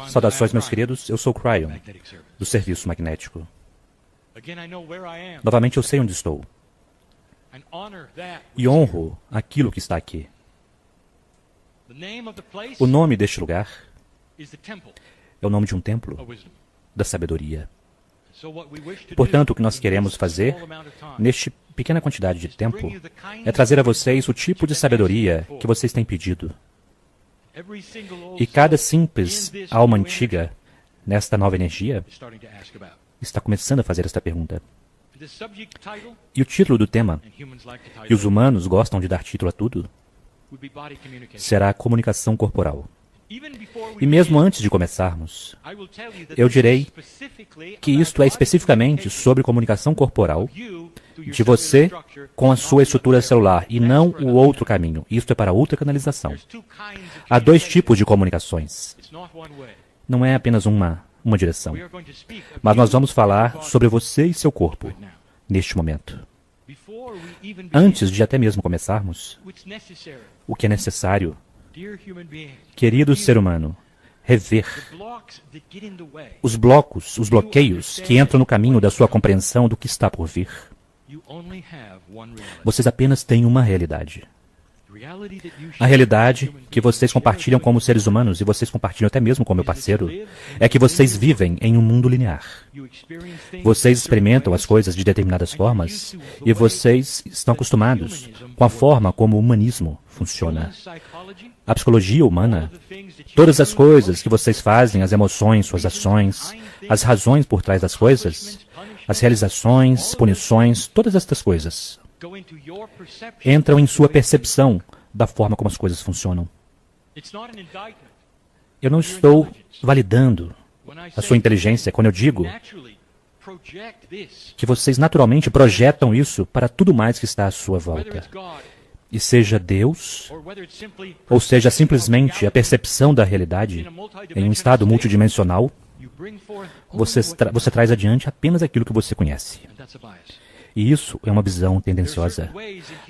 Saudações, meus queridos. Eu sou o Cryon, do Serviço Magnético. Novamente eu sei onde estou. E honro aquilo que está aqui. O nome deste lugar é o nome de um templo da sabedoria. Portanto, o que nós queremos fazer, neste pequena quantidade de tempo, é trazer a vocês o tipo de sabedoria que vocês têm pedido. E cada simples alma antiga, nesta nova energia, está começando a fazer esta pergunta. E o título do tema, e os humanos gostam de dar título a tudo, será a comunicação corporal. E mesmo antes de começarmos, eu direi que isto é especificamente sobre comunicação corporal de você com a sua estrutura celular e não o outro caminho. Isto é para outra canalização. Há dois tipos de comunicações. Não é apenas uma direção. Mas nós vamos falar sobre você e seu corpo neste momento. Antes de até mesmo começarmos, o que é necessário, querido ser humano, rever os blocos, os bloqueios que entram no caminho da sua compreensão do que está por vir. Vocês apenas têm uma realidade. A realidade que vocês compartilham como seres humanos, e vocês compartilham até mesmo com meu parceiro, é que vocês vivem em um mundo linear. Vocês experimentam as coisas de determinadas formas, e vocês estão acostumados com a forma como o humanismo funciona. A psicologia humana, todas as coisas que vocês fazem, as emoções, suas ações, as razões por trás das coisas, as realizações, punições, todas estas coisas entram em sua percepção da forma como as coisas funcionam. Eu não estou validando a sua inteligência quando eu digo que vocês naturalmente projetam isso para tudo mais que está à sua volta. E seja Deus, ou seja simplesmente a percepção da realidade em um estado multidimensional, você traz adiante apenas aquilo que você conhece. E isso é uma visão tendenciosa.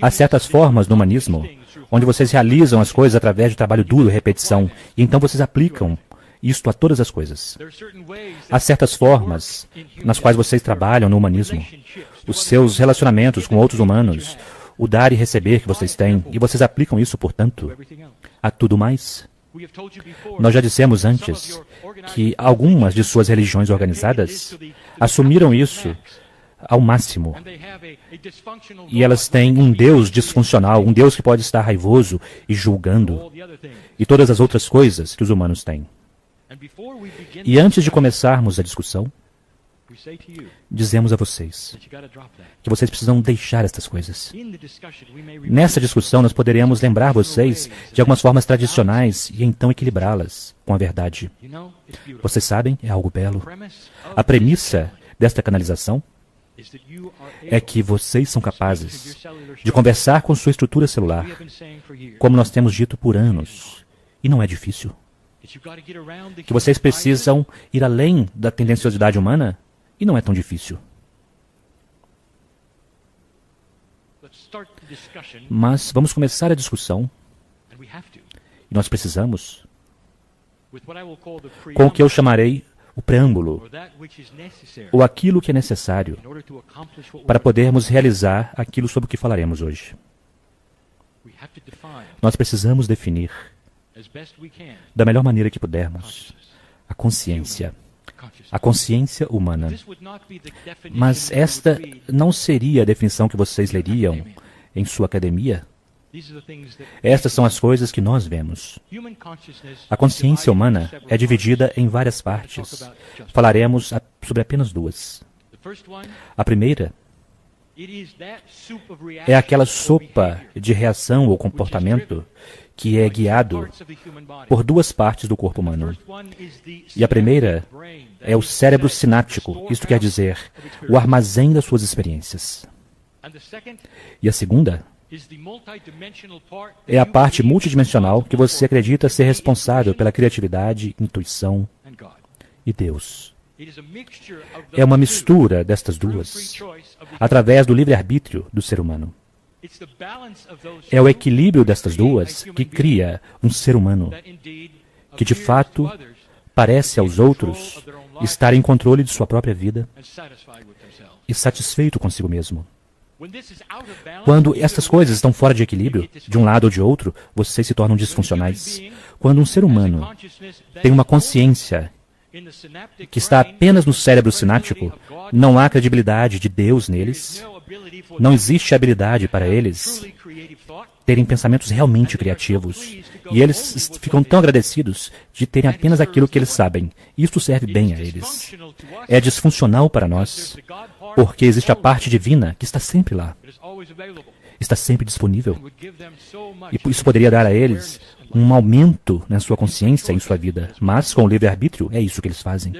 Há certas formas no humanismo onde vocês realizam as coisas através de trabalho duro e repetição, e então vocês aplicam isto a todas as coisas. Há certas formas nas quais vocês trabalham no humanismo, os seus relacionamentos com outros humanos, o dar e receber que vocês têm, e vocês aplicam isso, portanto, a tudo mais. Nós já dissemos antes que algumas de suas religiões organizadas assumiram isso ao máximo. E elas têm um Deus disfuncional, um Deus que pode estar raivoso e julgando, e todas as outras coisas que os humanos têm. E antes de começarmos a discussão, dizemos a vocês que vocês precisam deixar estas coisas. Nessa discussão, nós poderemos lembrar vocês de algumas formas tradicionais e então equilibrá-las com a verdade. Vocês sabem, é algo belo. A premissa desta canalização é que vocês são capazes de conversar com sua estrutura celular, como nós temos dito por anos, e não é difícil. Que vocês precisam ir além da tendenciosidade humana, e não é tão difícil. Mas vamos começar a discussão, e nós precisamos, com o que eu chamarei o preâmbulo, ou aquilo que é necessário para podermos realizar aquilo sobre o que falaremos hoje. Nós precisamos definir, da melhor maneira que pudermos, a consciência humana. Mas esta não seria a definição que vocês leriam em sua academia. Estas são as coisas que nós vemos. A consciência humana é dividida em várias partes. Falaremos sobre apenas duas. A primeira é aquela sopa de reação ou comportamento que é guiado por duas partes do corpo humano. E a primeira é o cérebro sináptico, isto quer dizer, o armazém das suas experiências. E a segunda é a parte multidimensional que você acredita ser responsável pela criatividade, intuição e Deus. É uma mistura destas duas, através do livre-arbítrio do ser humano. É o equilíbrio destas duas que cria um ser humano que, de fato, parece aos outros estar em controle de sua própria vida e satisfeito consigo mesmo. Quando estas coisas estão fora de equilíbrio, de um lado ou de outro, vocês se tornam disfuncionais. Quando um ser humano tem uma consciência que está apenas no cérebro sináptico, não há credibilidade de Deus neles, não existe habilidade para eles terem pensamentos realmente criativos. E eles ficam tão agradecidos de terem apenas aquilo que eles sabem. Isto serve bem a eles. É disfuncional para nós, porque existe a parte divina que está sempre lá. Está sempre disponível. E isso poderia dar a eles um aumento na sua consciência, em sua vida. Mas, com o livre-arbítrio, é isso que eles fazem.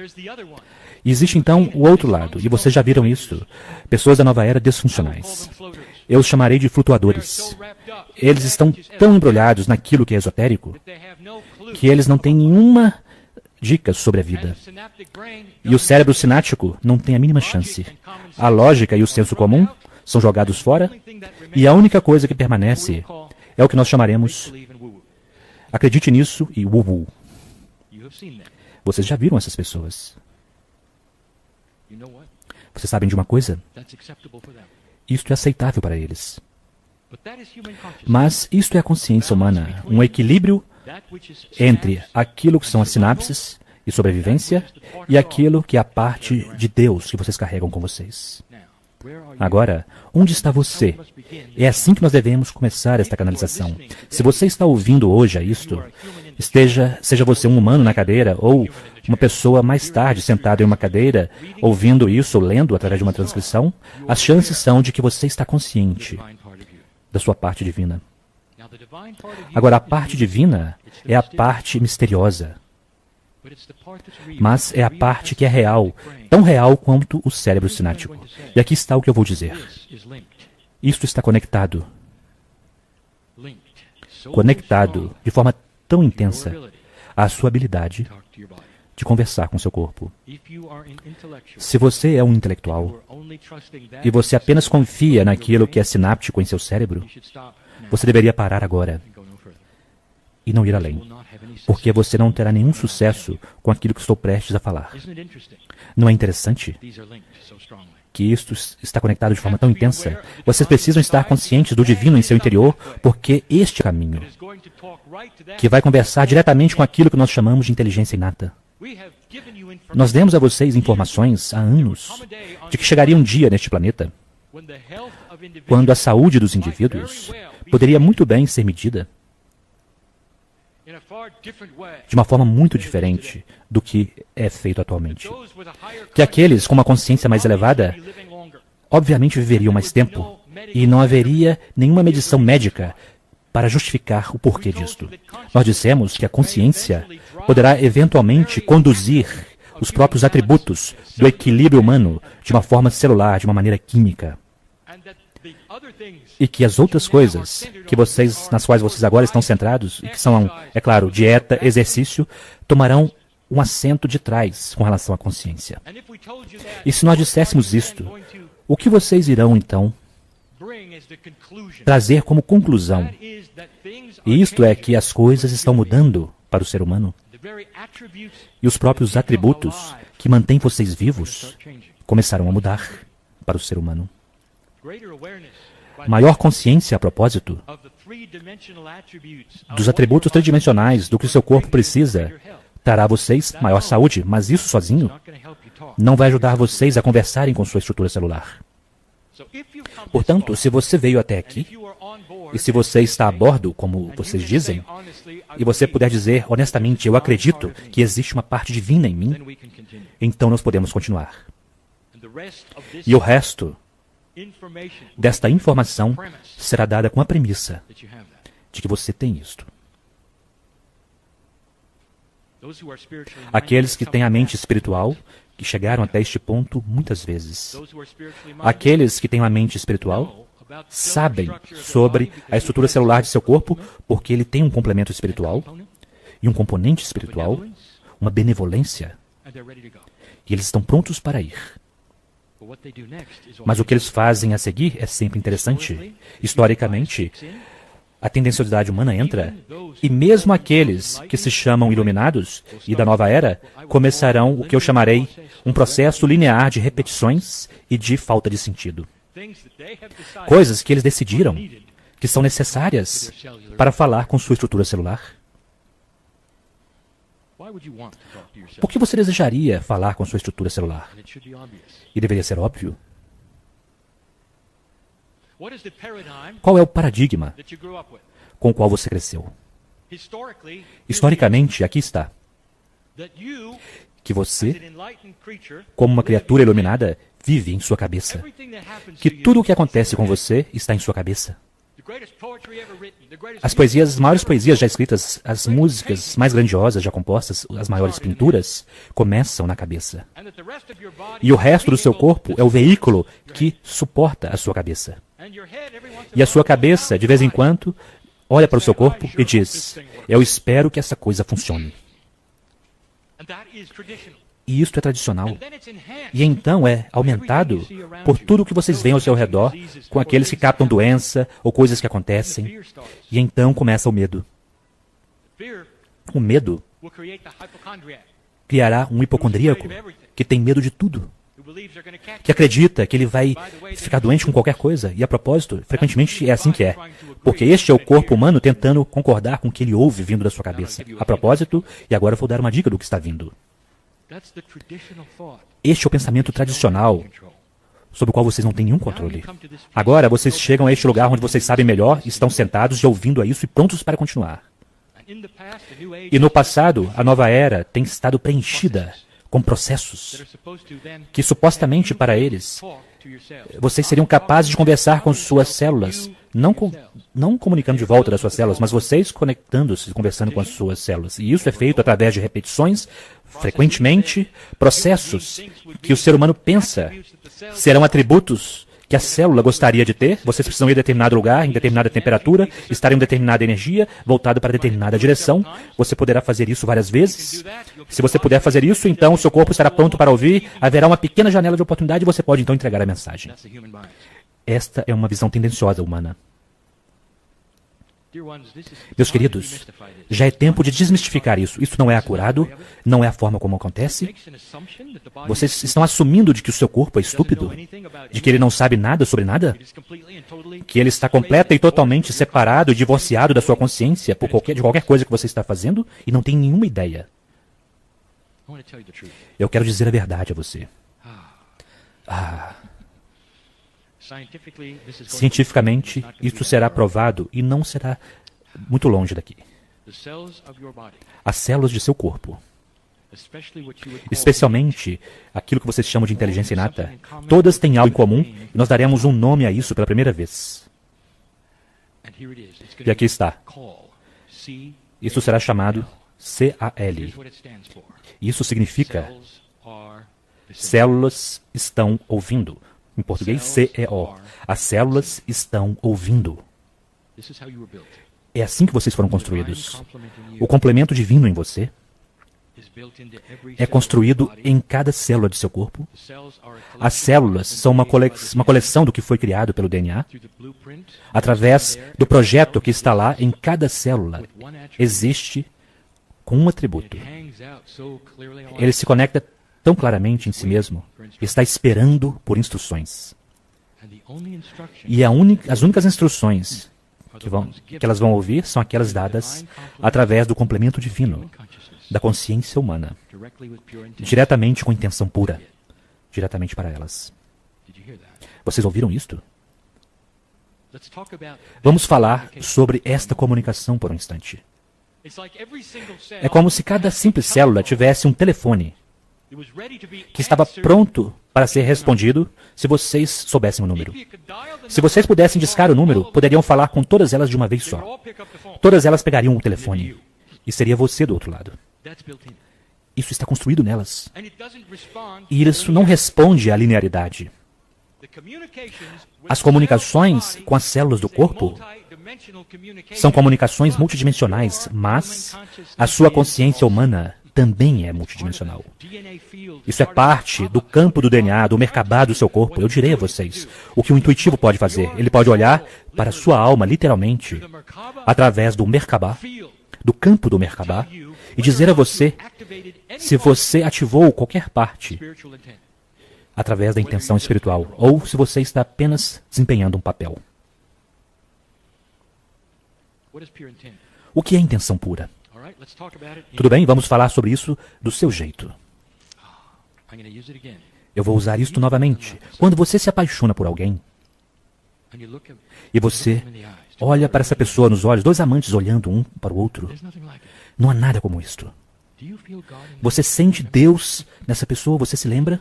E existe, então, o outro lado, e vocês já viram isso. Pessoas da nova era disfuncionais. Eu os chamarei de flutuadores. Eles estão tão embrulhados naquilo que é esotérico, que eles não têm nenhuma dica sobre a vida. E o cérebro sináptico não tem a mínima chance. A lógica e o senso comum são jogados fora, e a única coisa que permanece é o que nós chamaremos acredite nisso e wu-wu. Vocês já viram essas pessoas. Vocês sabem de uma coisa? Isto é aceitável para eles. Mas isto é a consciência humana, um equilíbrio entre aquilo que são as sinapses e sobrevivência e aquilo que é a parte de Deus que vocês carregam com vocês. Agora, onde está você? É assim que nós devemos começar esta canalização. Se você está ouvindo hoje a isto, seja você um humano na cadeira ou uma pessoa mais tarde sentada em uma cadeira, ouvindo isso, lendo através de uma transcrição, as chances são de que você está consciente da sua parte divina. Agora, a parte divina é a parte misteriosa, mas é a parte que é real, tão real quanto o cérebro sináptico. E aqui está o que eu vou dizer. Isto está conectado. Conectado de forma tão intensa à sua habilidade de conversar com seu corpo. Se você é um intelectual e você apenas confia naquilo que é sináptico em seu cérebro, você deveria parar agora e não ir além, porque você não terá nenhum sucesso com aquilo que estou prestes a falar. Não é interessante que isto está conectado de forma tão intensa? Vocês precisam estar conscientes do divino em seu interior, porque este é o caminho que vai conversar diretamente com aquilo que nós chamamos de inteligência inata. Nós demos a vocês informações há anos de que chegaria um dia neste planeta quando a saúde dos indivíduos poderia muito bem ser medida de uma forma muito diferente do que é feito atualmente. Que aqueles com uma consciência mais elevada, obviamente viveriam mais tempo, e não haveria nenhuma medição médica para justificar o porquê disto. Nós dissemos que a consciência poderá eventualmente conduzir os próprios atributos do equilíbrio humano de uma forma celular, de uma maneira química. E que as outras coisas nas quais vocês agora estão centrados, e que são, é claro, dieta, exercício, tomarão um assento de trás com relação à consciência. E se nós disséssemos isto, o que vocês irão, então, trazer como conclusão? E isto é que as coisas estão mudando para o ser humano. E os próprios atributos que mantêm vocês vivos começarão a mudar para o ser humano. Maior consciência a propósito dos atributos tridimensionais do que o seu corpo precisa trará a vocês maior saúde, mas isso sozinho não vai ajudar vocês a conversarem com sua estrutura celular. Portanto, se você veio até aqui, e se você está a bordo, como vocês dizem, e você puder dizer honestamente, eu acredito que existe uma parte divina em mim, então nós podemos continuar. E o resto desta informação será dada com a premissa de que você tem isto. Aqueles que têm a mente espiritual, que chegaram até este ponto muitas vezes. Aqueles que têm a mente espiritual sabem sobre a estrutura celular de seu corpo, porque ele tem um complemento espiritual e um componente espiritual, uma benevolência, e eles estão prontos para ir. Mas o que eles fazem a seguir é sempre interessante. Historicamente, a tendenciosidade humana entra, e mesmo aqueles que se chamam iluminados e da nova era começarão o que eu chamarei um processo linear de repetições e de falta de sentido. Coisas que eles decidiram que são necessárias para falar com sua estrutura celular. Por que você desejaria falar com sua estrutura celular? E deveria ser óbvio. Qual é o paradigma com o qual você cresceu? Historicamente, aqui está. Que você, como uma criatura iluminada, vive em sua cabeça. Que tudo o que acontece com você está em sua cabeça. As maiores poesias já escritas, as músicas mais grandiosas já compostas, as maiores pinturas, começam na cabeça. E o resto do seu corpo é o veículo que suporta a sua cabeça. E a sua cabeça, de vez em quando, olha para o seu corpo e diz: eu espero que essa coisa funcione. E isto é tradicional. E então é aumentado por tudo o que vocês veem ao seu redor, com aqueles que captam doença ou coisas que acontecem. E então começa o medo. O medo criará um hipocondríaco que tem medo de tudo. Que acredita que ele vai ficar doente com qualquer coisa. E a propósito, frequentemente é assim que é. Porque este é o corpo humano tentando concordar com o que ele ouve vindo da sua cabeça. A propósito, e agora vou dar uma dica do que está vindo. Este é o pensamento tradicional sobre o qual vocês não têm nenhum controle. Agora vocês chegam a este lugar onde vocês sabem melhor, estão sentados e ouvindo a isso e prontos para continuar. E no passado, a nova era tem estado preenchida com processos que supostamente para eles, vocês seriam capazes de conversar com suas células, não comunicando de volta das suas células, mas vocês conectando-se, conversando com as suas células. E isso é feito através de repetições, frequentemente, processos que o ser humano pensa serão atributos que a célula gostaria de ter. Vocês precisam ir a determinado lugar, em determinada temperatura, estar em determinada energia, voltado para determinada direção. Você poderá fazer isso várias vezes. Se você puder fazer isso, então o seu corpo estará pronto para ouvir, haverá uma pequena janela de oportunidade e você pode então entregar a mensagem. Esta é uma visão tendenciosa humana. Meus queridos, já é tempo de desmistificar isso. Isso não é acurado, não é a forma como acontece. Vocês estão assumindo de que o seu corpo é estúpido? De que ele não sabe nada sobre nada? Que ele está completa e totalmente separado e divorciado da sua consciência de qualquer coisa que você está fazendo e não tem nenhuma ideia? Eu quero dizer a verdade a você. Cientificamente, isso será provado e não será muito longe daqui. As células de seu corpo, especialmente aquilo que vocês chamam de inteligência inata, todas têm algo em comum e nós daremos um nome a isso pela primeira vez. E aqui está. Isso será chamado CAL. Isso significa células estão ouvindo. Em português, CEO. As células estão ouvindo. É assim que vocês foram construídos. O complemento divino em você é construído em cada célula de seu corpo. As células são uma coleção do que foi criado pelo DNA. Através do projeto que está lá em cada célula, existe com um atributo. Ele se conecta tão claramente em si mesmo, está esperando por instruções. E as únicas instruções que elas vão ouvir são aquelas dadas através do complemento divino da consciência humana, diretamente com intenção pura, diretamente para elas. Vocês ouviram isto? Vamos falar sobre esta comunicação por um instante. É como se cada simples célula tivesse um telefone que estava pronto para ser respondido se vocês soubessem o número. Se vocês pudessem discar o número, poderiam falar com todas elas de uma vez só. Todas elas pegariam o telefone. E seria você do outro lado. Isso está construído nelas. E isso não responde à linearidade. As comunicações com as células do corpo são comunicações multidimensionais, mas a sua consciência humana também é multidimensional. Isso é parte do campo do DNA, do Merkabah do seu corpo. Eu direi a vocês o que o intuitivo pode fazer. Ele pode olhar para a sua alma, literalmente, através do Merkabah, do campo do Merkabah, e dizer a você se você ativou qualquer parte através da intenção espiritual, ou se você está apenas desempenhando um papel. O que é intenção pura? Tudo bem, vamos falar sobre isso do seu jeito. Eu vou usar isto novamente. Quando você se apaixona por alguém, e você olha para essa pessoa nos olhos, dois amantes olhando um para o outro, não há nada como isto. Você sente Deus nessa pessoa, você se lembra?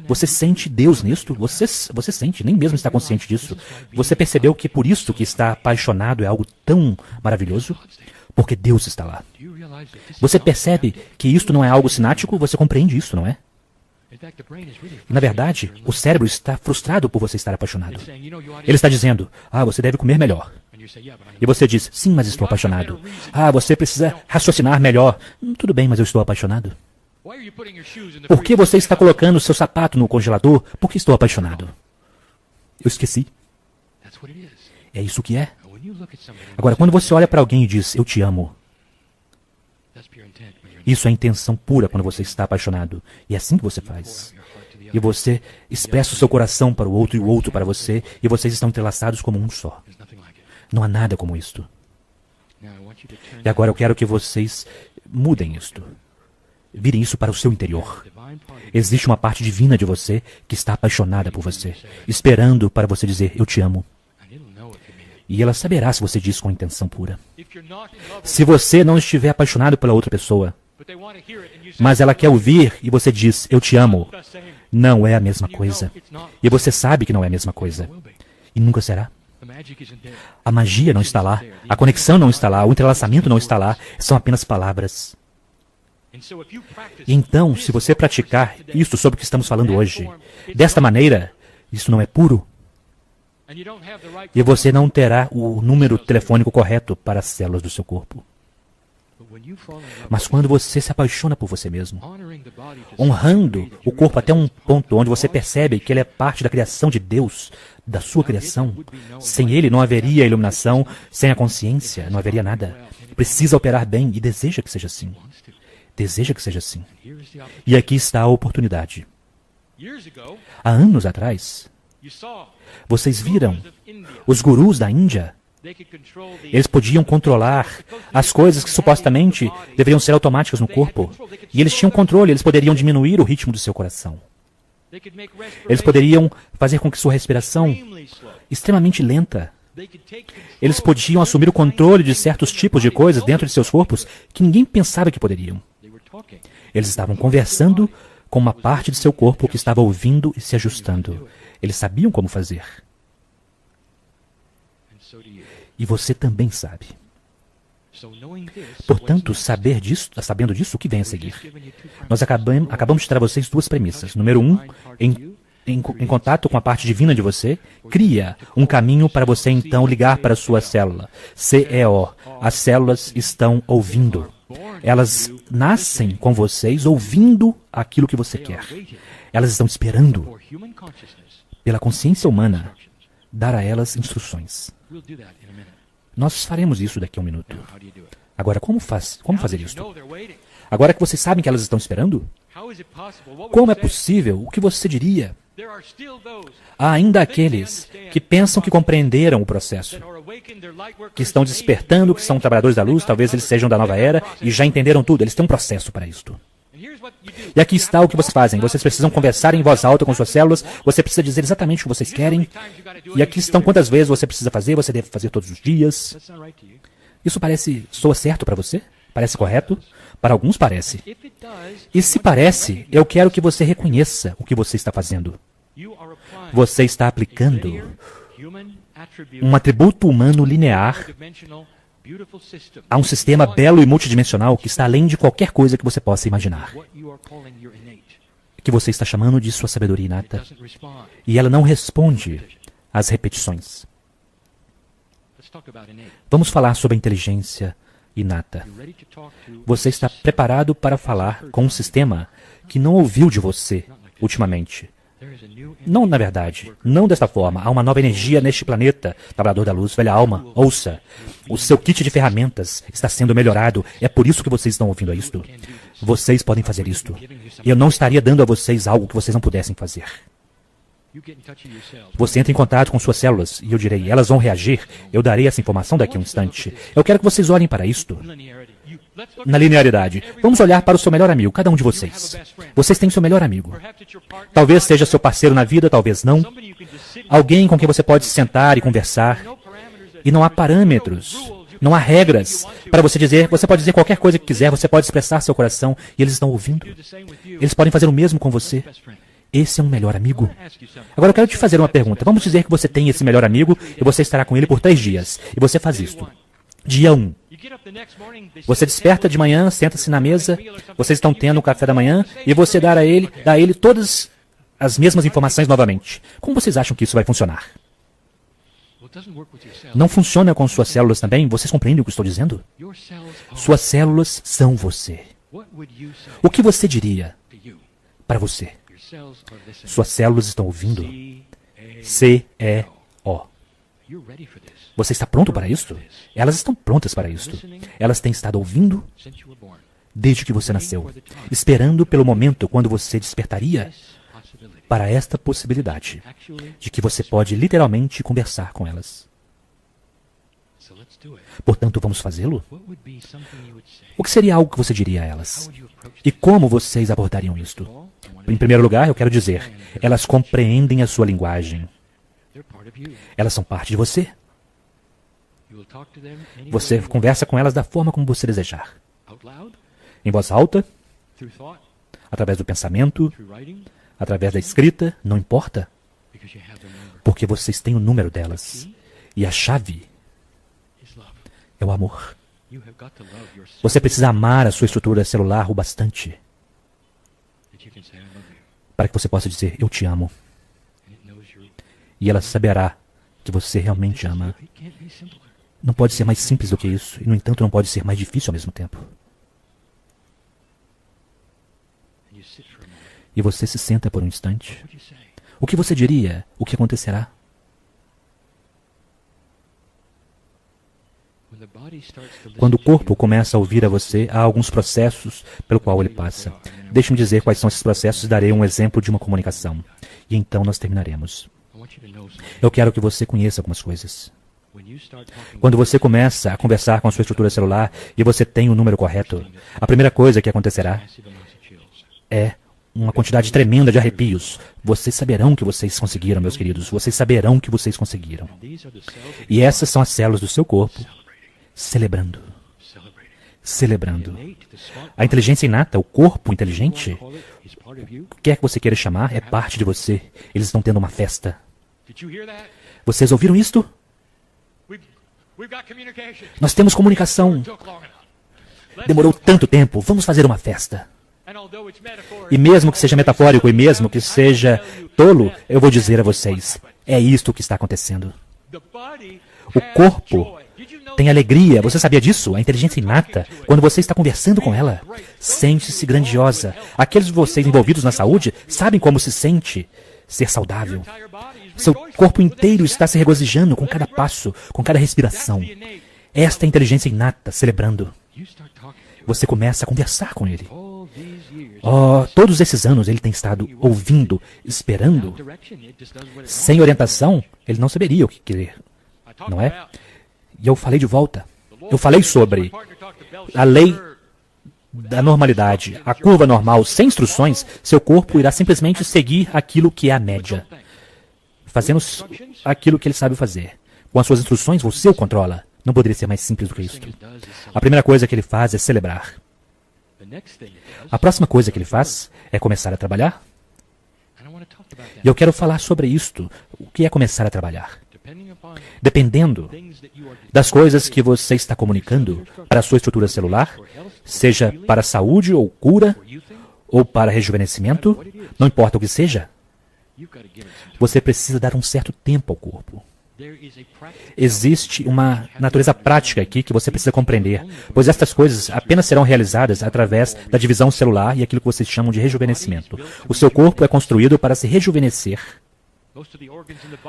Você sente Deus nisto? Você sente, nem mesmo está consciente disso. Você percebeu que por isso que está apaixonado é algo tão maravilhoso? Porque Deus está lá. Você percebe que isto não é algo sinático? Você compreende isso, não é? Na verdade, o cérebro está frustrado por você estar apaixonado. Ele está dizendo, você deve comer melhor. E você diz, sim, mas estou apaixonado. Você precisa raciocinar melhor. Tudo bem, mas eu estou apaixonado. Por que você está colocando seu sapato no congelador? Porque estou apaixonado. Eu esqueci. É isso que é. Agora, quando você olha para alguém e diz, eu te amo, isso é intenção pura quando você está apaixonado. E é assim que você faz. E você expressa o seu coração para o outro e o outro para você, e vocês estão entrelaçados como um só. Não há nada como isto. E agora eu quero que vocês mudem isto. Virem isso para o seu interior. Existe uma parte divina de você que está apaixonada por você, esperando para você dizer, eu te amo. E ela saberá se você diz com intenção pura. Se você não estiver apaixonado pela outra pessoa, mas ela quer ouvir e você diz, eu te amo, não é a mesma coisa. E você sabe que não é a mesma coisa. E nunca será. A magia não está lá, a conexão não está lá, o entrelaçamento não está lá, são apenas palavras. E então, se você praticar isso sobre o que estamos falando hoje, desta maneira, isso não é puro. E você não terá o número telefônico correto para as células do seu corpo. Mas quando você se apaixona por você mesmo, honrando o corpo até um ponto onde você percebe que ele é parte da criação de Deus, da sua criação, sem ele não haveria iluminação, sem a consciência não haveria nada. Precisa operar bem e deseja que seja assim. Deseja que seja assim. E aqui está a oportunidade. Há anos atrás, vocês viram os gurus da Índia? Eles podiam controlar as coisas que supostamente deveriam ser automáticas no corpo. E eles tinham controle, eles poderiam diminuir o ritmo do seu coração. Eles poderiam fazer com que sua respiração extremamente lenta. Eles podiam assumir o controle de certos tipos de coisas dentro de seus corpos que ninguém pensava que poderiam. Eles estavam conversando com uma parte de seu corpo que estava ouvindo e se ajustando. Eles sabiam como fazer. E você também sabe. Portanto, sabendo disso, o que vem a seguir? Nós acabamos de dar a vocês duas premissas. Número 1, em contato com a parte divina de você, cria um caminho para você então ligar para a sua célula. CEO. As células estão ouvindo. Elas nascem com vocês ouvindo aquilo que você quer. Elas estão esperando pela consciência humana dar a elas instruções. Nós faremos isso daqui a um minuto. Agora, como fazer isso? Agora que vocês sabem que elas estão esperando, como é possível? O que você diria? Há ainda aqueles que pensam que compreenderam o processo, que estão despertando, que são trabalhadores da luz, talvez eles sejam da nova era e já entenderam tudo. Eles têm um processo para isto. E aqui está o que vocês fazem. Vocês precisam conversar em voz alta com suas células. Você precisa dizer exatamente o que vocês querem. E aqui estão quantas vezes você precisa fazer. Você deve fazer todos os dias. Isso soa certo para você? Parece correto? Para alguns parece. E se parece, eu quero que você reconheça o que você está fazendo. Você está aplicando um atributo humano linear a um sistema belo e multidimensional que está além de qualquer coisa que você possa imaginar. Que você está chamando de sua sabedoria inata. E ela não responde às repetições. Vamos falar sobre a inteligência inata. Você está preparado para falar com um sistema que não ouviu de você ultimamente. Não, na verdade, não desta forma. Há uma nova energia neste planeta. Trabalhador da luz, velha alma, ouça. O seu kit de ferramentas está sendo melhorado. É por isso que vocês estão ouvindo isto. Vocês podem fazer isto. Eu não estaria dando a vocês algo que vocês não pudessem fazer. Você entra em contato com suas células e eu direi, elas vão reagir. Eu darei essa informação daqui a um instante. Eu quero que vocês olhem para isto. Na linearidade. Vamos olhar para o seu melhor amigo, cada um de vocês. Vocês têm seu melhor amigo. Talvez seja seu parceiro na vida, talvez não. Alguém com quem você pode sentar e conversar. E não há parâmetros, não há regras para você dizer. Você pode dizer qualquer coisa que quiser, você pode expressar seu coração e eles estão ouvindo. Eles podem fazer o mesmo com você. Esse é um melhor amigo. Agora eu quero te fazer uma pergunta. Vamos dizer que você tem esse melhor amigo e você estará com ele por 3 dias. E você faz isto. Dia 1. Você desperta de manhã, senta-se na mesa, vocês estão tendo um café da manhã e você dá a ele todas as mesmas informações novamente. Como vocês acham que isso vai funcionar? Não funciona com suas células também? Vocês compreendem o que estou dizendo? Suas células são você. O que você diria para você? Suas células estão ouvindo? C-E-O. Você está pronto para isto? Elas estão prontas para isto. Elas têm estado ouvindo desde que você nasceu, esperando pelo momento quando você despertaria para esta possibilidade de que você pode literalmente conversar com elas. Portanto, vamos fazê-lo? O que seria algo que você diria a elas? E como vocês abordariam isto? Em primeiro lugar, eu quero dizer, elas compreendem a sua linguagem. Elas são parte de você. Você conversa com elas da forma como você desejar. Em voz alta, através do pensamento, através da escrita, não importa. Porque vocês têm o número delas. E a chave é o amor. Você precisa amar a sua estrutura celular o bastante para que você possa dizer, eu te amo. E ela saberá que você realmente ama. Não pode ser mais simples do que isso, e no entanto não pode ser mais difícil ao mesmo tempo. E você se senta por um instante. O que você diria? O que acontecerá? Quando o corpo começa a ouvir a você, há alguns processos pelo qual ele passa. Deixe-me dizer quais são esses processos e darei um exemplo de uma comunicação. E então nós terminaremos. Eu quero que você conheça algumas coisas. Quando você começa a conversar com a sua estrutura celular e você tem o número correto, a primeira coisa que acontecerá é uma quantidade tremenda de arrepios. Vocês saberão que vocês conseguiram, meus queridos. Vocês saberão que vocês conseguiram. E essas são as células do seu corpo celebrando. Celebrando. A inteligência inata, o corpo inteligente, o que quer que você queira chamar, é parte de você. Eles estão tendo uma festa. Vocês ouviram isto? Nós temos comunicação. Demorou tanto tempo. Vamos fazer uma festa. E mesmo que seja metafórico e mesmo que seja tolo, eu vou dizer a vocês, é isto que está acontecendo. O corpo tem alegria. Você sabia disso? A inteligência inata, quando você está conversando com ela, sente-se grandiosa. Aqueles de vocês envolvidos na saúde sabem como se sente ser saudável. Seu corpo inteiro está se regozijando com cada passo, com cada respiração. Esta é a inteligência inata celebrando. Você começa a conversar com ele. Todos esses anos ele tem estado ouvindo, esperando. Sem orientação, ele não saberia o que querer. Não é? E eu falei de volta. Eu falei sobre a lei da normalidade, a curva normal, sem instruções, seu corpo irá simplesmente seguir aquilo que é a média. Fazendo aquilo que ele sabe fazer. Com as suas instruções, você o controla. Não poderia ser mais simples do que isso. A primeira coisa que ele faz é celebrar. A próxima coisa que ele faz é começar a trabalhar. E eu quero falar sobre isto. O que é começar a trabalhar? Dependendo das coisas que você está comunicando para a sua estrutura celular, seja para saúde ou cura, ou para rejuvenescimento, não importa o que seja, você precisa dar um certo tempo ao corpo. Existe uma natureza prática aqui que você precisa compreender, pois estas coisas apenas serão realizadas através da divisão celular e aquilo que vocês chamam de rejuvenescimento. O seu corpo é construído para se rejuvenescer.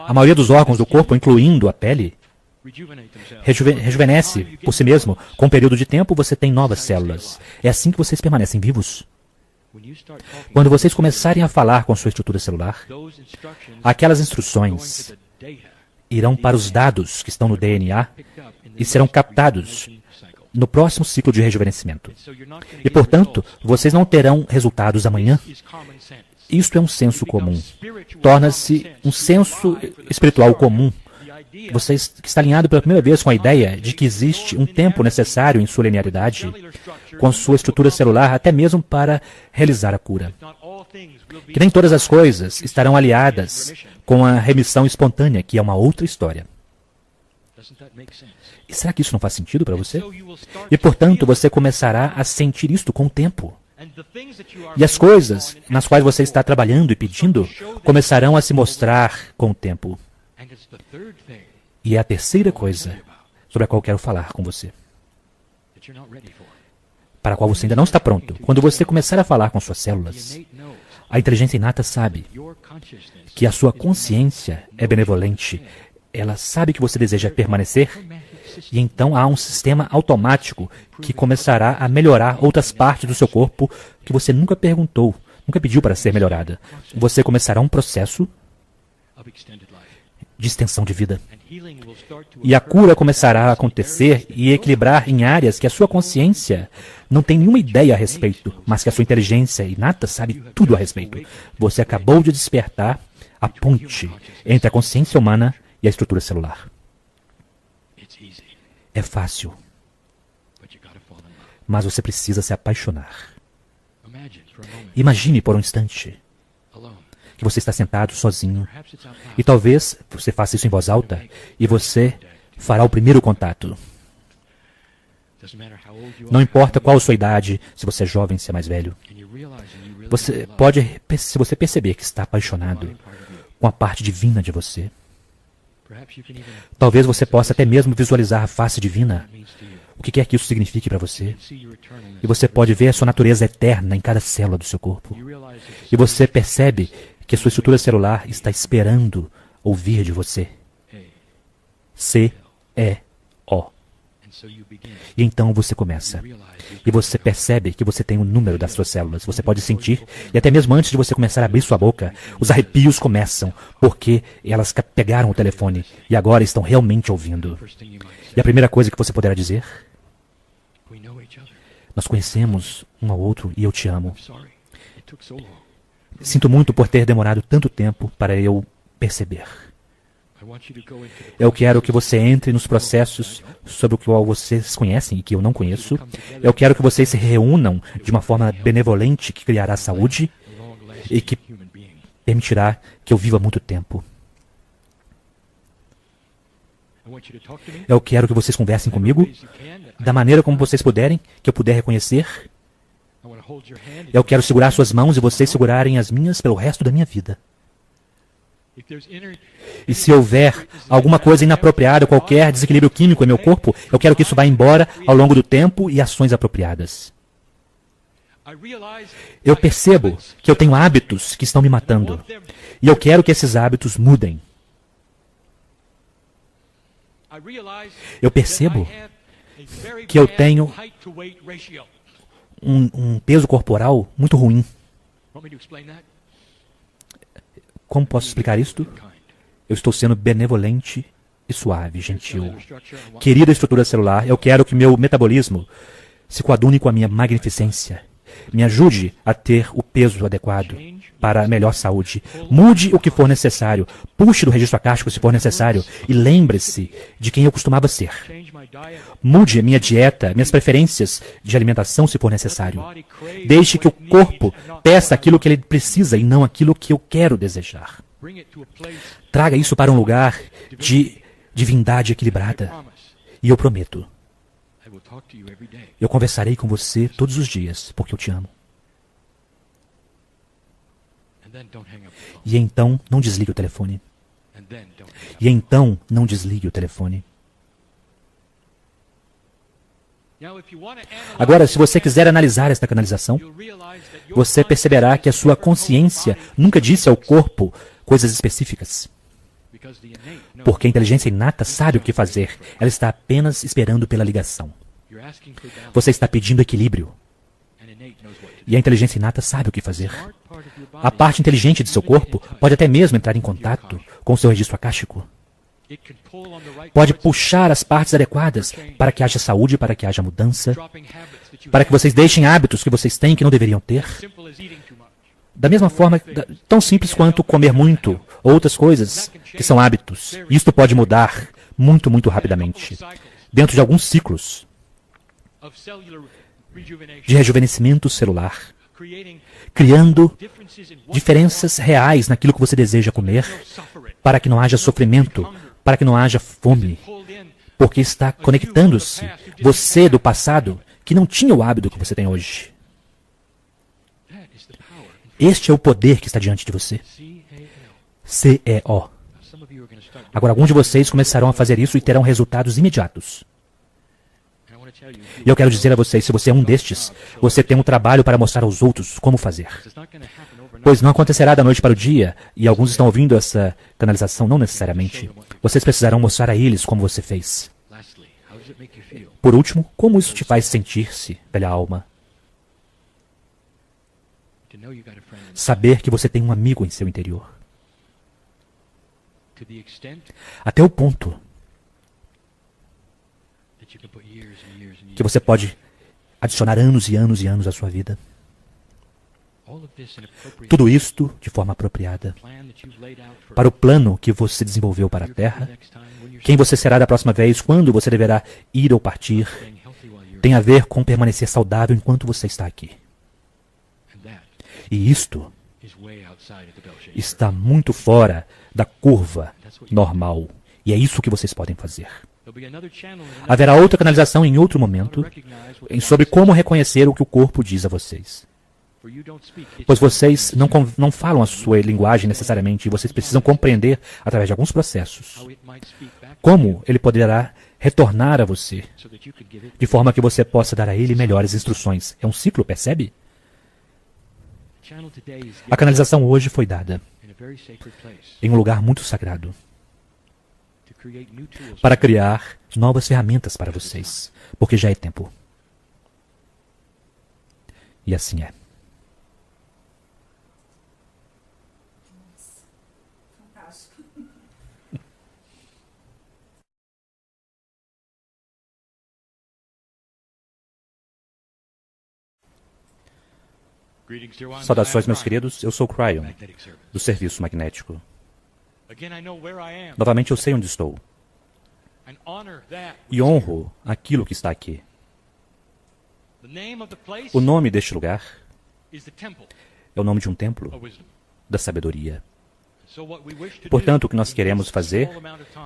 A maioria dos órgãos do corpo, incluindo a pele, rejuvenesce por si mesmo. Com um período de tempo, você tem novas células. É assim que vocês permanecem vivos. Quando vocês começarem a falar com sua estrutura celular, aquelas instruções irão para os dados que estão no DNA e serão captados no próximo ciclo de rejuvenescimento. E, portanto, vocês não terão resultados amanhã. Isto é um senso comum. Torna-se um senso espiritual comum. Você está alinhado pela primeira vez com a ideia de que existe um tempo necessário em sua linearidade, com sua estrutura celular, até mesmo para realizar a cura. Que nem todas as coisas estarão aliadas com a remissão espontânea, que é uma outra história. E será que isso não faz sentido para você? E, portanto, você começará a sentir isto com o tempo. E as coisas nas quais você está trabalhando e pedindo começarão a se mostrar com o tempo. E é a terceira coisa sobre a qual eu quero falar com você, para a qual você ainda não está pronto. Quando você começar a falar com suas células, a inteligência inata sabe que a sua consciência é benevolente. Ela sabe que você deseja permanecer, e então há um sistema automático que começará a melhorar outras partes do seu corpo que você nunca perguntou, nunca pediu para ser melhorada. Você começará um processo de extensão de vida. E a cura começará a acontecer e equilibrar em áreas que a sua consciência não tem nenhuma ideia a respeito, mas que a sua inteligência inata sabe tudo a respeito. Você acabou de despertar a ponte entre a consciência humana e a estrutura celular. É fácil, mas você precisa se apaixonar. Imagine por um instante que você está sentado sozinho, e talvez você faça isso em voz alta, e você fará o primeiro contato. Não importa qual a sua idade, se você é jovem, se é mais velho. Se você perceber que está apaixonado com a parte divina de você, talvez você possa até mesmo visualizar a face divina, o que quer que isso signifique para você. E você pode ver a sua natureza eterna em cada célula do seu corpo. E você percebe que a sua estrutura celular está esperando ouvir de você. C-E-O. E então você começa. E você percebe que você tem o número das suas células. Você pode sentir, e até mesmo antes de você começar a abrir sua boca, os arrepios começam, porque elas pegaram o telefone e agora estão realmente ouvindo. E a primeira coisa que você poderá dizer: nós conhecemos um ao outro e eu te amo. Sinto muito por ter demorado tanto tempo para eu perceber. Eu quero que você entre nos processos sobre o qual vocês conhecem e que eu não conheço. Eu quero que vocês se reúnam de uma forma benevolente que criará saúde e que permitirá que eu viva muito tempo. Eu quero que vocês conversem comigo da maneira como vocês puderem, que eu puder reconhecer. Eu quero segurar suas mãos e vocês segurarem as minhas pelo resto da minha vida. E se houver alguma coisa inapropriada, qualquer desequilíbrio químico em meu corpo, eu quero que isso vá embora ao longo do tempo e ações apropriadas. Eu percebo que eu tenho hábitos que estão me matando. E eu quero que esses hábitos mudem. Eu percebo que eu tenho um peso corporal muito ruim. Como posso explicar isto? Eu estou sendo benevolente e suave, gentil. Querida estrutura celular, eu quero que meu metabolismo se coadune com a minha magnificência. Me ajude a ter o peso adequado para a melhor saúde. Mude o que for necessário. Puxe do registro acástico se for necessário. E lembre-se de quem eu costumava ser. Mude a minha dieta, minhas preferências de alimentação se for necessário. Deixe que o corpo peça aquilo que ele precisa e não aquilo que eu quero desejar. Traga isso para um lugar de divindade equilibrada. E eu prometo, eu conversarei com você todos os dias, porque eu te amo. E então, não desligue o telefone. E então, não desligue o telefone. Agora, se você quiser analisar esta canalização, você perceberá que a sua consciência nunca disse ao corpo coisas específicas. Porque a inteligência inata sabe o que fazer. Ela está apenas esperando pela ligação. Você está pedindo equilíbrio. E a inteligência inata sabe o que fazer. A parte inteligente de seu corpo pode até mesmo entrar em contato com o seu registro akáshico. Pode puxar as partes adequadas para que haja saúde, para que haja mudança, para que vocês deixem hábitos que vocês têm que não deveriam ter. Da mesma forma, tão simples quanto comer muito, ou outras coisas que são hábitos. Isto pode mudar muito, muito rapidamente, dentro de alguns ciclos de rejuvenescimento celular, criando diferenças reais naquilo que você deseja comer, para que não haja sofrimento, para que não haja fome, porque está conectando-se você do passado que não tinha o hábito que você tem hoje. Este é o poder que está diante de você. CEO. Agora, alguns de vocês começarão a fazer isso e terão resultados imediatos. E eu quero dizer a vocês, se você é um destes, você tem um trabalho para mostrar aos outros como fazer. Pois não acontecerá da noite para o dia, e alguns estão ouvindo essa canalização, não necessariamente. Vocês precisarão mostrar a eles como você fez. Por último, como isso te faz sentir-se, velha alma? Saber que você tem um amigo em seu interior. Até o ponto que você pode adicionar anos e anos e anos à sua vida. Tudo isto de forma apropriada. Para o plano que você desenvolveu para a Terra, quem você será da próxima vez, quando você deverá ir ou partir, tem a ver com permanecer saudável enquanto você está aqui. E isto está muito fora da curva normal. E é isso que vocês podem fazer. Haverá outra canalização em outro momento sobre como reconhecer o que o corpo diz a vocês. Pois vocês não falam a sua linguagem necessariamente e vocês precisam compreender, através de alguns processos, como ele poderá retornar a você, de forma que você possa dar a ele melhores instruções. É um ciclo, percebe? A canalização hoje foi dada em um lugar muito sagrado para criar novas ferramentas para vocês, porque já é tempo. E assim é. Saudações, meus queridos. Eu sou o Cryon, do Serviço Magnético. Novamente eu sei onde estou. E honro aquilo que está aqui. O nome deste lugar é o nome de um templo da sabedoria. Portanto, o que nós queremos fazer,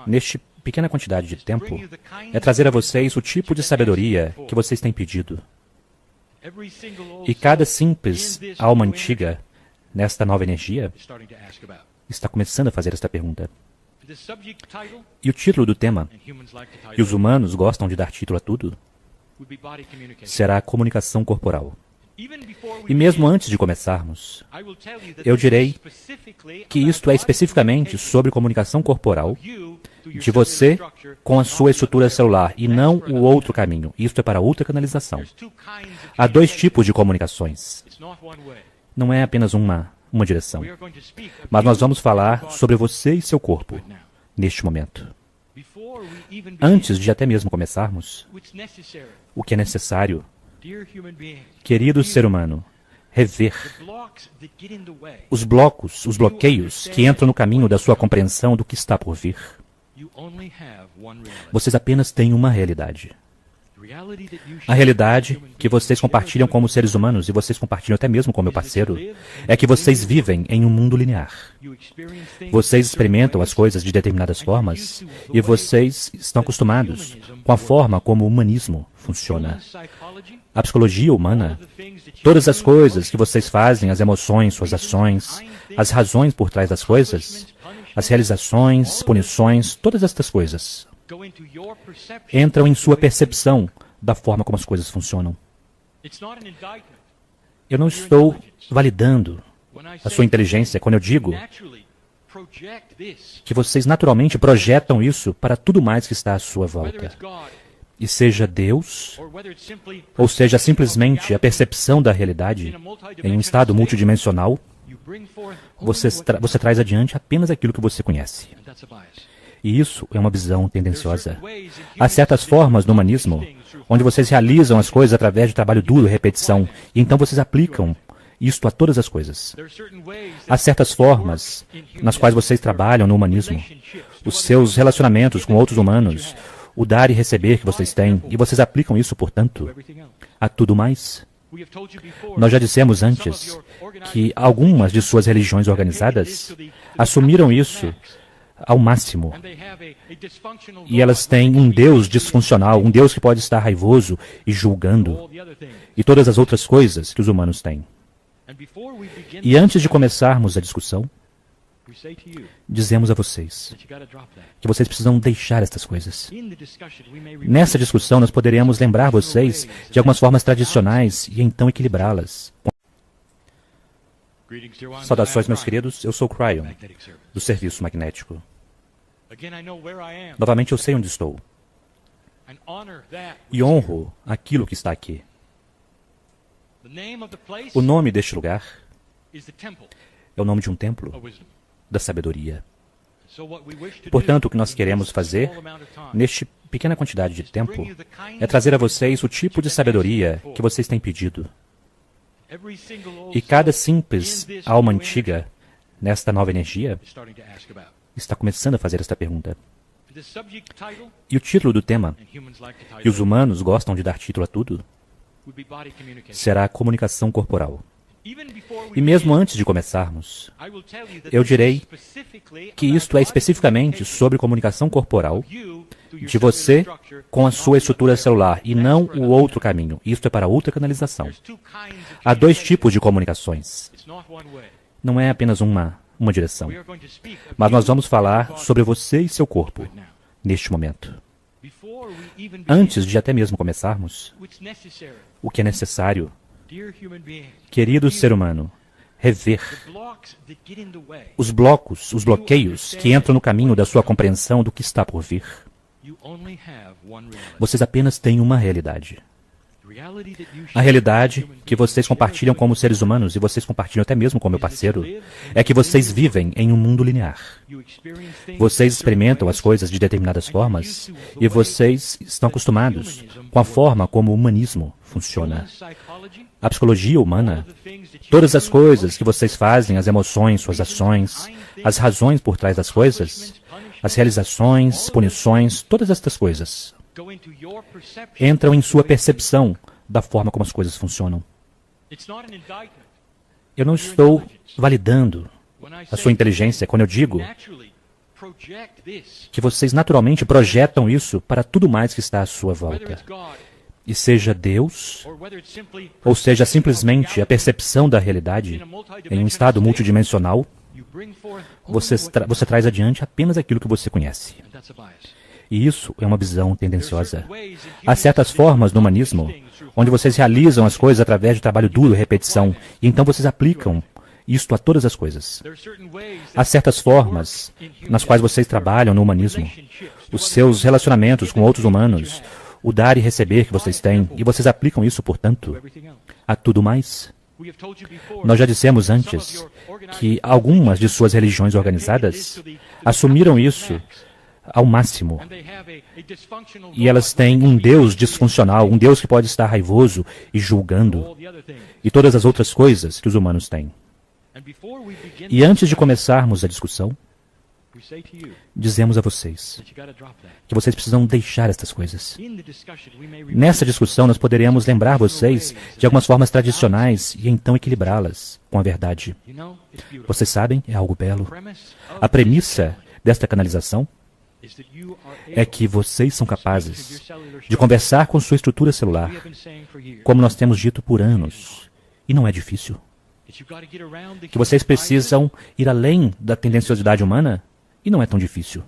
neste pequena quantidade de tempo, é trazer a vocês o tipo de sabedoria que vocês têm pedido. E cada simples alma antiga, nesta nova energia, está começando a fazer esta pergunta. E o título do tema, e os humanos gostam de dar título a tudo, será a comunicação corporal. E mesmo antes de começarmos, eu direi que isto é especificamente sobre comunicação corporal de você com a sua estrutura celular e não o outro caminho. Isto é para outra canalização. Há dois tipos de comunicações. Não é apenas uma direção. Mas nós vamos falar sobre você e seu corpo neste momento. Antes de até mesmo começarmos, o que é necessário, querido ser humano, rever os blocos, os bloqueios que entram no caminho da sua compreensão do que está por vir. Vocês apenas têm uma realidade. A realidade que vocês compartilham como seres humanos, e vocês compartilham até mesmo com meu parceiro, é que vocês vivem em um mundo linear. Vocês experimentam as coisas de determinadas formas, e vocês estão acostumados com a forma como o humanismo funciona. A psicologia humana, todas as coisas que vocês fazem, as emoções, suas ações, as razões por trás das coisas, as realizações, punições, todas estas coisas entram em sua percepção da forma como as coisas funcionam. Eu não estou validando a sua inteligência quando eu digo que vocês naturalmente projetam isso para tudo mais que está à sua volta. E seja Deus, ou seja simplesmente a percepção da realidade em um estado multidimensional, você traz adiante apenas aquilo que você conhece. E isso é uma visão tendenciosa. Há certas formas no humanismo onde vocês realizam as coisas através de trabalho duro e repetição, e então vocês aplicam isto a todas as coisas. Há certas formas nas quais vocês trabalham no humanismo, os seus relacionamentos com outros humanos, o dar e receber que vocês têm, e vocês aplicam isso, portanto, a tudo mais. Nós já dissemos antes que algumas de suas religiões organizadas assumiram isso ao máximo. E elas têm um Deus disfuncional, um Deus que pode estar raivoso e julgando, e todas as outras coisas que os humanos têm. E antes de começarmos a discussão, dizemos a vocês que vocês precisam deixar estas coisas. Nessa discussão, nós poderemos lembrar vocês de algumas formas tradicionais e então equilibrá-las. Saudações, meus queridos. Eu sou Cryon, do Serviço Magnético. Novamente, eu sei onde estou. E honro aquilo que está aqui. O nome deste lugar é o nome de um templo da sabedoria. Portanto, o que nós queremos fazer, neste pequena quantidade de tempo, é trazer a vocês o tipo de sabedoria que vocês têm pedido. E cada simples alma antiga, nesta nova energia, está começando a fazer esta pergunta. E o título do tema, e os humanos gostam de dar título a tudo, será a comunicação corporal. E mesmo antes de começarmos, eu direi que isto é especificamente sobre comunicação corporal de você com a sua estrutura celular e não o outro caminho. Isto é para outra canalização. Há dois tipos de comunicações. Não é apenas uma direção. Mas nós vamos falar sobre você e seu corpo neste momento. Antes de até mesmo começarmos, o que é necessário, querido ser humano, rever os blocos, os bloqueios que entram no caminho da sua compreensão do que está por vir. Vocês apenas têm uma realidade. A realidade que vocês compartilham como seres humanos, e vocês compartilham até mesmo com meu parceiro, é que vocês vivem em um mundo linear. Vocês experimentam as coisas de determinadas formas, e vocês estão acostumados com a forma como o humanismo funciona. A psicologia humana, todas as coisas que vocês fazem, as emoções, suas ações, as razões por trás das coisas, as realizações, punições, todas estas coisas entram em sua percepção da forma como as coisas funcionam. Eu não estou validando a sua inteligência quando eu digo que vocês naturalmente projetam isso para tudo mais que está à sua volta. E seja Deus, ou seja simplesmente a percepção da realidade em um estado multidimensional, você traz adiante apenas aquilo que você conhece. E isso é uma visão tendenciosa. Há certas formas no humanismo onde vocês realizam as coisas através de trabalho duro e repetição, e então vocês aplicam isto a todas as coisas. Há certas formas nas quais vocês trabalham no humanismo, os seus relacionamentos com outros humanos, o dar e receber que vocês têm, e vocês aplicam isso, portanto, a tudo mais. Nós já dissemos antes que algumas de suas religiões organizadas assumiram isso ao máximo. E elas têm um Deus disfuncional, um Deus que pode estar raivoso e julgando, e todas as outras coisas que os humanos têm. E antes de começarmos a discussão, dizemos a vocês que vocês precisam deixar estas coisas. Nessa discussão, nós poderemos lembrar vocês de algumas formas tradicionais e então equilibrá-las com a verdade. Vocês sabem, é algo belo. A premissa desta canalização é que vocês são capazes de conversar com sua estrutura celular, como nós temos dito por anos, e não é difícil. Que vocês precisam ir além da tendenciosidade humana E não é tão difícil.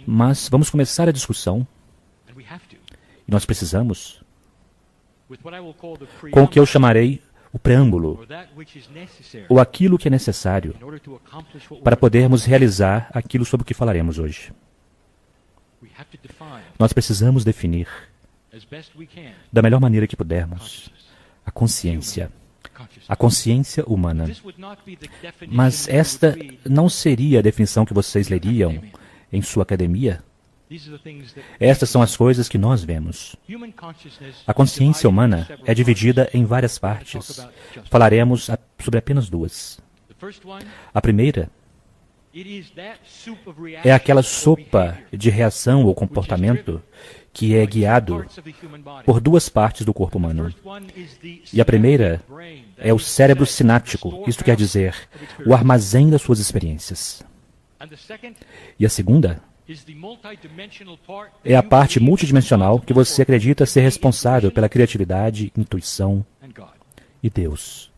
Mas vamos começar a discussão, e nós precisamos, com o que eu chamarei o preâmbulo, ou aquilo que é necessário para podermos realizar aquilo sobre o que falaremos hoje. Nós precisamos definir, da melhor maneira que pudermos, a consciência humana. Mas esta não seria a definição que vocês leriam em sua academia? Estas são as coisas que nós vemos. A consciência humana é dividida em várias partes. Falaremos sobre apenas duas. A primeira é aquela sopa de reação ou comportamento que é guiado por duas partes do corpo humano. E a primeira é o cérebro sináptico, isto quer dizer, o armazém das suas experiências. E a segunda é a parte multidimensional que você acredita ser responsável pela criatividade, intuição e Deus.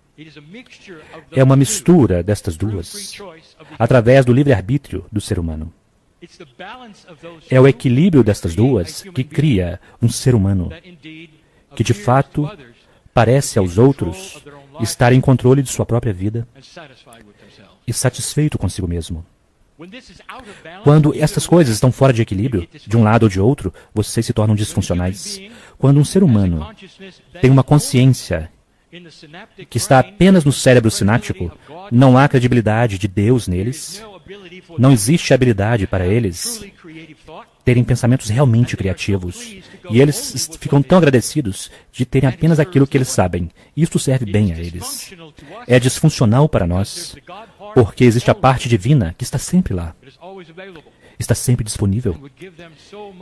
É uma mistura destas duas, através do livre-arbítrio do ser humano. É o equilíbrio destas duas que cria um ser humano que, de fato, parece aos outros estar em controle de sua própria vida e satisfeito consigo mesmo. Quando estas coisas estão fora de equilíbrio, de um lado ou de outro, vocês se tornam disfuncionais. Quando um ser humano tem uma consciência que está apenas no cérebro sináptico, não há credibilidade de Deus neles, não existe habilidade para eles terem pensamentos realmente criativos. E eles ficam tão agradecidos de terem apenas aquilo que eles sabem. Isso serve bem a eles. É disfuncional para nós, porque existe a parte divina que está sempre lá. Está sempre disponível.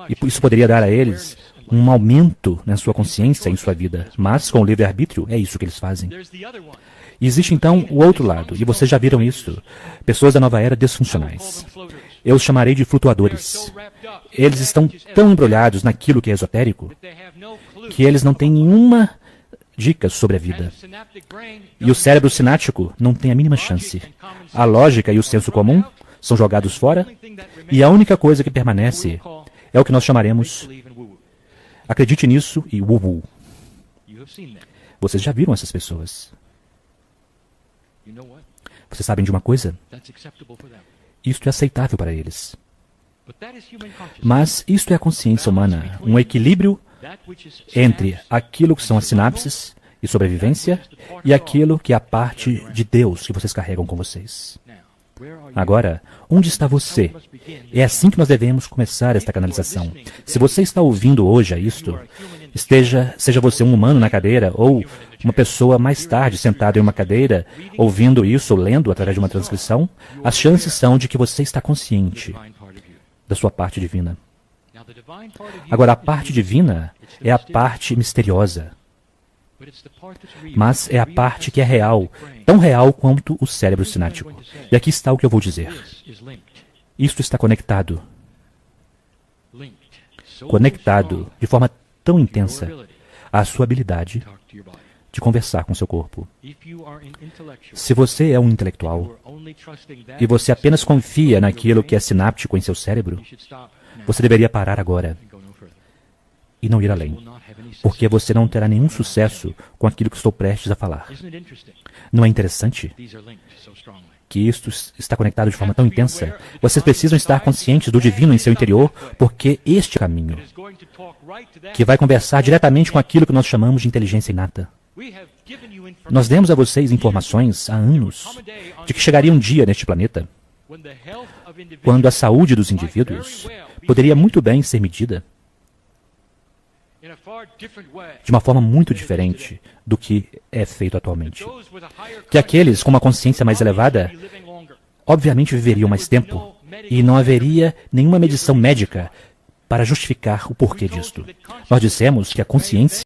E isso poderia dar a eles um aumento na sua consciência, em sua vida. Mas, com o livre-arbítrio, é isso que eles fazem. E existe, então, o outro lado, e vocês já viram isso. Pessoas da nova era disfuncionais. Eu os chamarei de flutuadores. Eles estão tão embrulhados naquilo que é esotérico, que eles não têm nenhuma dica sobre a vida. E o cérebro sináptico não tem a mínima chance. A lógica e o senso comum são jogados fora, e a única coisa que permanece é o que nós chamaremos acredite nisso e woo-woo. Vocês já viram essas pessoas. Vocês sabem de uma coisa? Isto é aceitável para eles. Mas isto é a consciência humana, um equilíbrio entre aquilo que são as sinapses e sobrevivência e aquilo que é a parte de Deus que vocês carregam com vocês. Agora, onde está você? É assim que nós devemos começar esta canalização. Se você está ouvindo hoje a isto, seja você um humano na cadeira ou uma pessoa mais tarde sentada em uma cadeira, ouvindo isso ou lendo através de uma transcrição, as chances são de que você está consciente da sua parte divina. Agora, a parte divina é a parte misteriosa, mas é a parte que é real, tão real quanto o cérebro sináptico. E aqui está o que eu vou dizer. Isto está conectado de forma tão intensa à sua habilidade de conversar com seu corpo. Se você é um intelectual e você apenas confia naquilo que é sináptico em seu cérebro, você deveria parar agora e não ir além, porque você não terá nenhum sucesso com aquilo que estou prestes a falar. Não é interessante que isto está conectado de forma tão intensa? Vocês precisam estar conscientes do divino em seu interior, porque este é o caminho que vai conversar diretamente com aquilo que nós chamamos de inteligência inata. Nós demos a vocês informações há anos de que chegaria um dia neste planeta quando a saúde dos indivíduos poderia muito bem ser medida de uma forma muito diferente do que é feito atualmente. Que aqueles com uma consciência mais elevada, obviamente viveriam mais tempo, e não haveria nenhuma medição médica para justificar o porquê disto. Nós dissemos que a consciência